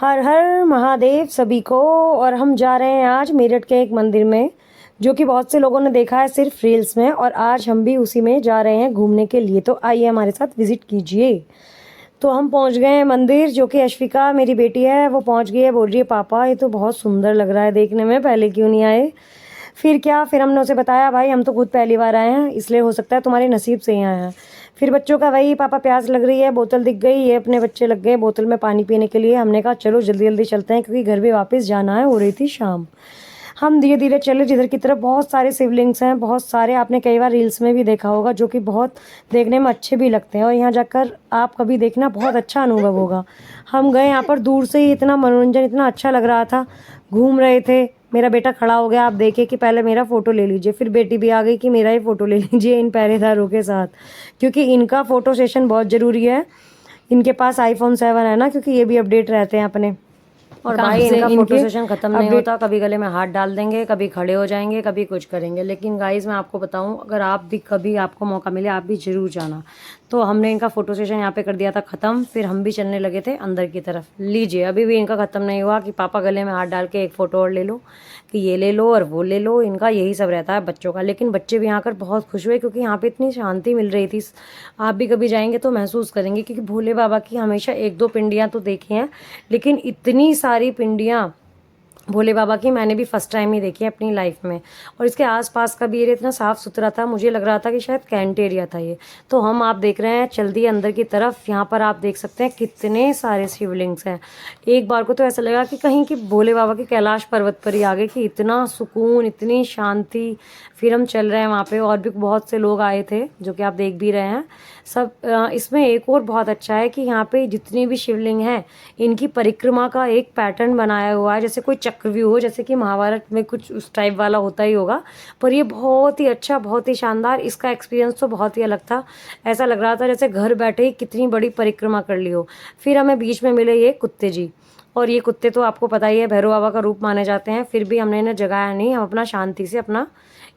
हर हर महादेव सभी को। और हम जा रहे हैं आज मेरठ के एक मंदिर में, जो कि बहुत से लोगों ने देखा है सिर्फ रील्स में, और आज हम भी उसी में जा रहे हैं घूमने के लिए। तो आइए हमारे साथ विजिट कीजिए। तो हम पहुंच गए हैं मंदिर, जो कि अश्विका मेरी बेटी है वो पहुंच गई है। बोल रही है पापा ये तो बहुत सुंदर लग रहा है देखने में, पहले क्यों नहीं आए। फिर क्या, फिर हमने उसे बताया भाई हम तो खुद पहली बार आए हैं, इसलिए हो सकता है तुम्हारे नसीब से ही आए हैं। फिर बच्चों का वही, पापा प्यास लग रही है, बोतल दिख गई, ये अपने बच्चे लग गए बोतल में पानी पीने के लिए। हमने कहा चलो जल्दी जल्दी चलते हैं, क्योंकि घर भी वापस जाना है, हो रही थी शाम। हम धीरे धीरे चले, जिधर की तरफ बहुत सारे शिवलिंग्स हैं, बहुत सारे, आपने कई बार रील्स में भी देखा होगा, जो कि बहुत देखने में अच्छे भी लगते हैं। और यहाँ जाकर आप कभी देखना, बहुत अच्छा अनुभव होगा। हम गए यहाँ पर, दूर से ही इतना मनोरंजन, इतना अच्छा लग रहा था। घूम रहे थे, मेरा बेटा खड़ा हो गया, आप देखिए कि पहले मेरा फ़ोटो ले लीजिए, फिर बेटी भी आ गई कि मेरा ही फ़ोटो ले लीजिए इन पहरेदारों के साथ, क्योंकि इनका फ़ोटो सेशन बहुत ज़रूरी है। इनके पास iPhone 7 है ना, क्योंकि ये भी अपडेट रहते हैं अपने। और भाई इनका फोटो सेशन खत्म नहीं होता, कभी गले में हाथ डाल देंगे, कभी खड़े हो जाएंगे, कभी कुछ करेंगे। लेकिन गाइस मैं आपको बताऊं, अगर आप भी कभी आपको मौका मिले आप भी जरूर जाना। तो हमने इनका फोटो सेशन यहाँ पे कर दिया था खत्म, फिर हम भी चलने लगे थे अंदर की तरफ। लीजिए, अभी भी इनका खत्म नहीं हुआ कि पापा गले में हाथ डाल के एक फ़ोटो और ले लो, कि ये ले लो और वो ले लो। इनका यही सब रहता है बच्चों का। लेकिन बच्चे भी यहाँ आकर बहुत खुश हुए, क्योंकि यहाँ पे इतनी शांति मिल रही थी। आप भी कभी जाएंगे तो महसूस करेंगे, क्योंकि भोले बाबा की हमेशा एक दो पिंडियाँ तो देखी हैं, लेकिन इतनी सारी पिंडियाँ भोले बाबा की मैंने भी फर्स्ट टाइम ही देखी है अपनी लाइफ में। और इसके आसपास का भी एरिया इतना साफ़ सुथरा था, मुझे लग रहा था कि शायद कैंट एरिया था ये। तो हम, आप देख रहे हैं, चल दिए अंदर की तरफ। यहाँ पर आप देख सकते हैं कितने सारे शिवलिंग्स हैं। एक बार को तो ऐसा लगा कि कहीं कि भोले बाबा के कैलाश पर्वत पर ही आ गए, कि इतना सुकून, इतनी शांति। फिर हम चल रहे हैं वहाँ पे, और भी बहुत से लोग आए थे, जो कि आप देख भी रहे हैं सब। इसमें एक और बहुत अच्छा है कि यहाँ पे जितनी भी शिवलिंग हैं, इनकी परिक्रमा का एक पैटर्न बनाया हुआ है, जैसे कोई चक्रव्यूह हो, जैसे कि महाभारत में कुछ उस टाइप वाला होता ही होगा। पर ये बहुत ही अच्छा, बहुत ही शानदार, इसका एक्सपीरियंस तो बहुत ही अलग था। ऐसा लग रहा था जैसे घर बैठे ही कितनी बड़ी परिक्रमा कर ली हो। फिर हमें बीच में मिले ये कुत्ते जी, और ये कुत्ते तो आपको पता ही है भैरव बाबा का रूप माने जाते हैं। फिर भी हमने इन्हें जगाया नहीं, हम अपना शांति से अपना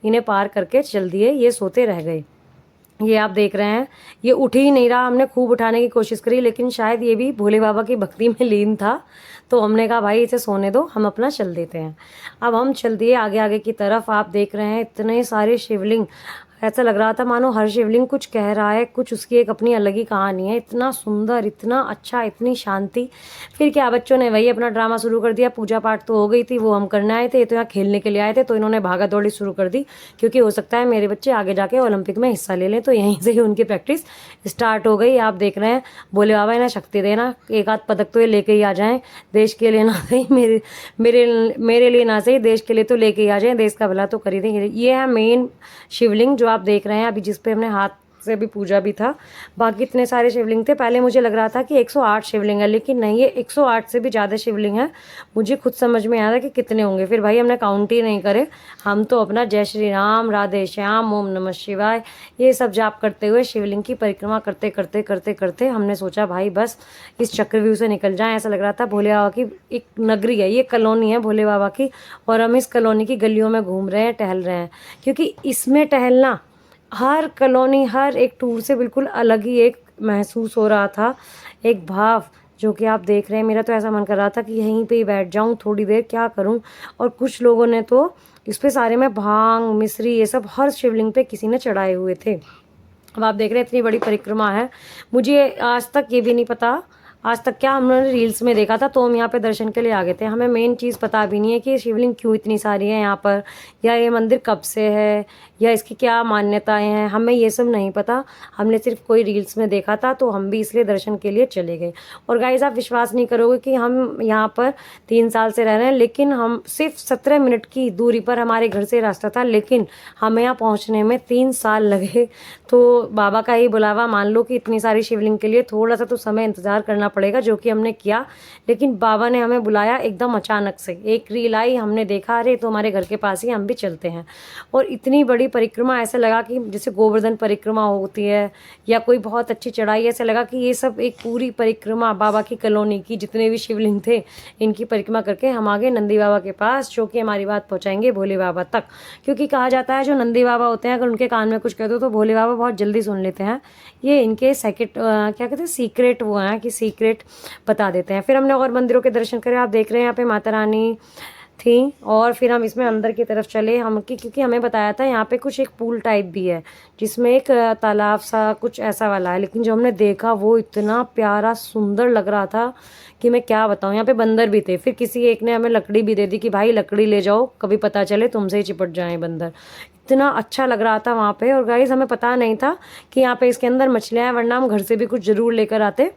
इन्हें पार करके चल दिए। ये सोते रह गए। ये आप देख रहे हैं, ये उठ ही नहीं रहा। हमने खूब उठाने की कोशिश करी, लेकिन शायद ये भी भोले बाबा की भक्ति में लीन था। तो हमने कहा भाई इसे सोने दो, हम अपना चल देते हैं। अब हम चल दिए आगे आगे की तरफ। आप देख रहे हैं इतने सारे शिवलिंग, ऐसा लग रहा था मानो हर शिवलिंग कुछ कह रहा है, कुछ उसकी एक अपनी अलग ही कहानी है। इतना सुंदर, इतना अच्छा, इतनी शांति। फिर क्या, बच्चों ने वही अपना ड्रामा शुरू कर दिया। पूजा पाठ तो हो गई थी, वो हम करने आए थे, ये तो यहाँ खेलने के लिए आए थे। तो इन्होंने भागा दौड़ी शुरू कर दी, क्योंकि हो सकता है मेरे बच्चे आगे जाके ओलंपिक में हिस्सा ले लें। तो यहीं से ही उनकी प्रैक्टिस स्टार्ट हो गई। आप देख रहे हैं, बोले बाबा इन्हें शक्ति देना, एक आध पदक तो ये लेके ही आ जाएं, देश के लिए ना सही, मेरे मेरे मेरे लिए ना सही, देश के लिए तो लेके ही आ जाएं, देश का भला तो कर ही देंगे। ये है मेन शिवलिंग जो आप देख रहे हैं अभी, जिस पे हमने हाथ से भी पूजा भी था। बाकी इतने सारे शिवलिंग थे। पहले मुझे लग रहा था कि 108 शिवलिंग है, लेकिन नहीं, ये 108 से भी ज़्यादा शिवलिंग है। मुझे खुद समझ में आया था कि कितने होंगे। फिर भाई हमने काउंट ही नहीं करे, हम तो अपना जय श्री राम, राधे श्याम, ओम नमः शिवाय, ये सब जाप करते हुए शिवलिंग की परिक्रमा करते करते करते करते हमने सोचा भाई बस इस चक्रव्यूह से निकल जाएं। ऐसा लग रहा था भोले बाबा की एक नगरी है, ये कॉलोनी है भोले बाबा की, और हम इस कॉलोनी की गलियों में घूम रहे हैं, टहल रहे हैं। क्योंकि इसमें टहलना, हर कॉलोनी, हर एक टूर से बिल्कुल अलग ही एक महसूस हो रहा था, एक भाव, जो कि आप देख रहे हैं। मेरा तो ऐसा मन कर रहा था कि यहीं पे ही बैठ जाऊं थोड़ी देर, क्या करूं। और कुछ लोगों ने तो इस पे सारे में भांग, मिश्री, ये सब हर शिवलिंग पे किसी ने चढ़ाए हुए थे। अब आप देख रहे हैं इतनी बड़ी परिक्रमा है। मुझे आज तक ये भी नहीं पता, आज तक क्या हमने रील्स में देखा था, तो हम यहाँ पे दर्शन के लिए आ गए थे। हमें मेन चीज़ पता भी नहीं है कि शिवलिंग क्यों इतनी सारी है यहाँ पर, या ये मंदिर कब से है, या इसकी क्या मान्यताएं हैं, हमें ये सब नहीं पता। हमने सिर्फ कोई रील्स में देखा था, तो हम भी इसलिए दर्शन के लिए चले गए। और गाइस आप विश्वास नहीं करोगे कि हम यहाँ पर 3 साल से रह रहे हैं, लेकिन हम सिर्फ 17 मिनट की दूरी पर हमारे घर से रास्ता था, लेकिन हमें यहाँ पहुँचने में 3 साल लगे। तो बाबा का ही बुलावा मान लो कि इतनी सारी शिवलिंग के लिए थोड़ा सा तो समय इंतज़ार करना पड़ेगा, जो कि हमने किया। लेकिन बाबा ने हमें बुलाया एकदम अचानक से, एक रील आई, हमने देखा अरे तो हमारे घर के पास ही, हम भी चलते हैं। और इतनी बड़ी परिक्रमा, ऐसा लगा कि जैसे गोवर्धन परिक्रमा होती है या कोई बहुत अच्छी चढ़ाई, ऐसा लगा कि ये सब एक पूरी परिक्रमा बाबा की कॉलोनी की जितने भी शिवलिंग थे इनकी परिक्रमा करके हम आ गए नंदी बाबा के पास, जो कि हमारी बात पहुँचाएंगे भोले बाबा तक। क्योंकि कहा जाता है जो नंदी बाबा होते हैं, अगर उनके कान में कुछ कह दो तो भोले बाबा बहुत जल्दी सुन लेते हैं। ये इनके क्या कहते हैं, सीक्रेट वो हैं कि सीक्रेट सीक्रेट बता देते हैं। फिर हमने और मंदिरों के दर्शन करे, आप देख रहे हैं यहाँ पे माता रानी थी। और फिर हम इसमें अंदर की तरफ चले हम क्योंकि हमें बताया था यहाँ पे कुछ एक पूल टाइप भी है जिसमें एक तालाब सा कुछ ऐसा वाला है, लेकिन जो हमने देखा वो इतना प्यारा सुंदर लग रहा था कि मैं क्या बताऊँ। यहाँ पे बंदर भी थे, फिर किसी एक ने हमें लकड़ी भी दे दी कि भाई लकड़ी ले जाओ, कभी पता चले तुमसे ही चिपट जाए बंदर। इतना अच्छा लग रहा था वहाँ पे। और गाइस हमें पता नहीं था कि यहाँ पे इसके अंदर मछलियाँ हैं, वरना हम घर से भी कुछ ज़रूर लेकर आते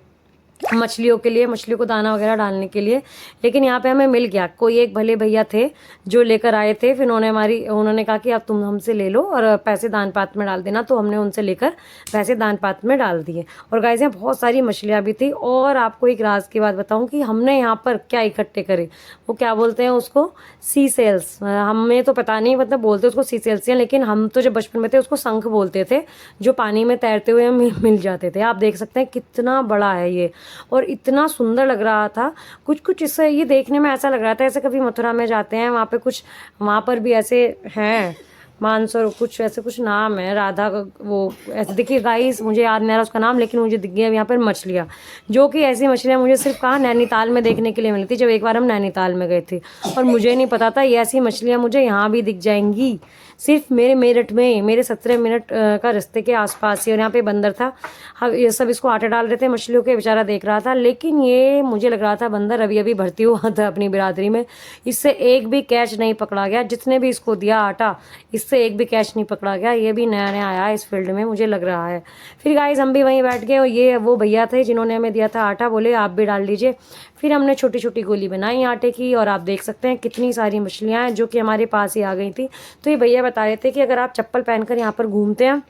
मछलियों के लिए, मछलियों को दाना वगैरह डालने के लिए। लेकिन यहाँ पे हमें मिल गया, कोई एक भले भैया थे जो लेकर आए थे। फिर उन्होंने कहा कि अब तुम हमसे ले लो और पैसे दान पात्र में डाल देना, तो हमने उनसे लेकर पैसे दान पात्र में डाल दिए। और गाइस यहाँ बहुत सारी मछलियाँ भी थी। और आपको एक राज की बात बताऊँ कि हमने यहाँ पर क्या इकट्ठे करे, वो क्या बोलते हैं उसको, सी सेल्स। हमें तो पता नहीं मतलब बोलते उसको सी सेल्स हैं, लेकिन हम तो जब बचपन में थे उसको शंख बोलते थे, जो पानी में तैरते हुए मिल जाते थे। आप देख सकते हैं कितना बड़ा है ये और इतना सुंदर लग रहा था। कुछ कुछ इससे ये देखने में ऐसा लग रहा था ऐसे कभी मथुरा में जाते हैं, वहाँ पे कुछ वहाँ पर भी ऐसे हैं मानसर कुछ ऐसे कुछ नाम है, राधा का वो ऐसे। देखिए गाइस मुझे याद नहीं आ रहा उसका नाम, लेकिन मुझे दिख गया यहाँ पर मछलियाँ, जो कि ऐसी मछलियाँ मुझे सिर्फ कहाँ नैनीताल में देखने के लिए मिली थी, जब एक बार हम नैनीताल में गए थे। और मुझे नहीं पता था ये ऐसी मछलियाँ मुझे यहाँ भी दिख जाएंगी, सिर्फ मेरे मेरठ में, मेरे 17 मिनट का रास्ते के आसपास ही। और यहाँ पे बंदर था, हम ये सब इसको आटा डाल रहे थे मछलियों के, बेचारा देख रहा था। लेकिन ये मुझे लग रहा था बंदर अभी अभी भर्ती हुआ था अपनी बिरादरी में, इससे एक भी कैच नहीं पकड़ा गया। जिसने भी इसको दिया आटा, इससे एक भी कैच नहीं पकड़ा गया। ये भी नया नया आया है इस फील्ड में, मुझे लग रहा है। फिर गाइस हम भी वहीं बैठ गए और ये वो भैया थे जिन्होंने हमें दिया था आटा, बोले आप भी डाल लीजिए। फिर हमने छोटी छोटी गोली बनाई आटे की और आप देख सकते हैं कितनी सारी मछलियाँ हैं जो कि हमारे पास ही आ गई थी। तो ये भैया बता रहे थे कि अगर आप चप्पल पहनकर यहाँ पर घूमते हैं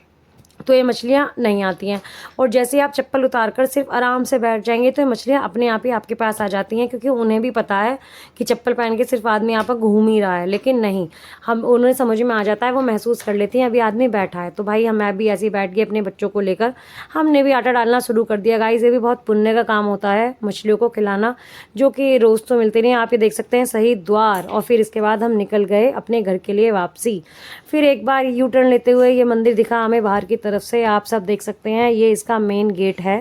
तो ये मछलियाँ नहीं आती हैं, और जैसे ही आप चप्पल उतार कर सिर्फ आराम से बैठ जाएंगे तो ये मछलियाँ अपने आप ही आपके पास आ जाती हैं, क्योंकि उन्हें भी पता है कि चप्पल पहन के सिर्फ आदमी यहाँ पर घूम ही रहा है। लेकिन नहीं, हम उन्हें समझ में आ जाता है, वो महसूस कर लेती हैं अभी आदमी बैठा है। तो भाई मैं भी ऐसे ही बैठ गई अपने बच्चों को लेकर, हमने भी आटा डालना शुरू कर दिया। गाइस ये भी बहुत पुण्य का काम होता है मछलियों को खिलाना, जो कि रोज़ तो मिलते नहीं। आप ये देख सकते हैं सही द्वार। और फिर इसके बाद हम निकल गए अपने घर के लिए वापसी। फिर एक बार यू टर्न लेते हुए ये मंदिर दिखा हमें बाहर की तरफ से, आप सब देख सकते हैं ये इसका मेन गेट है।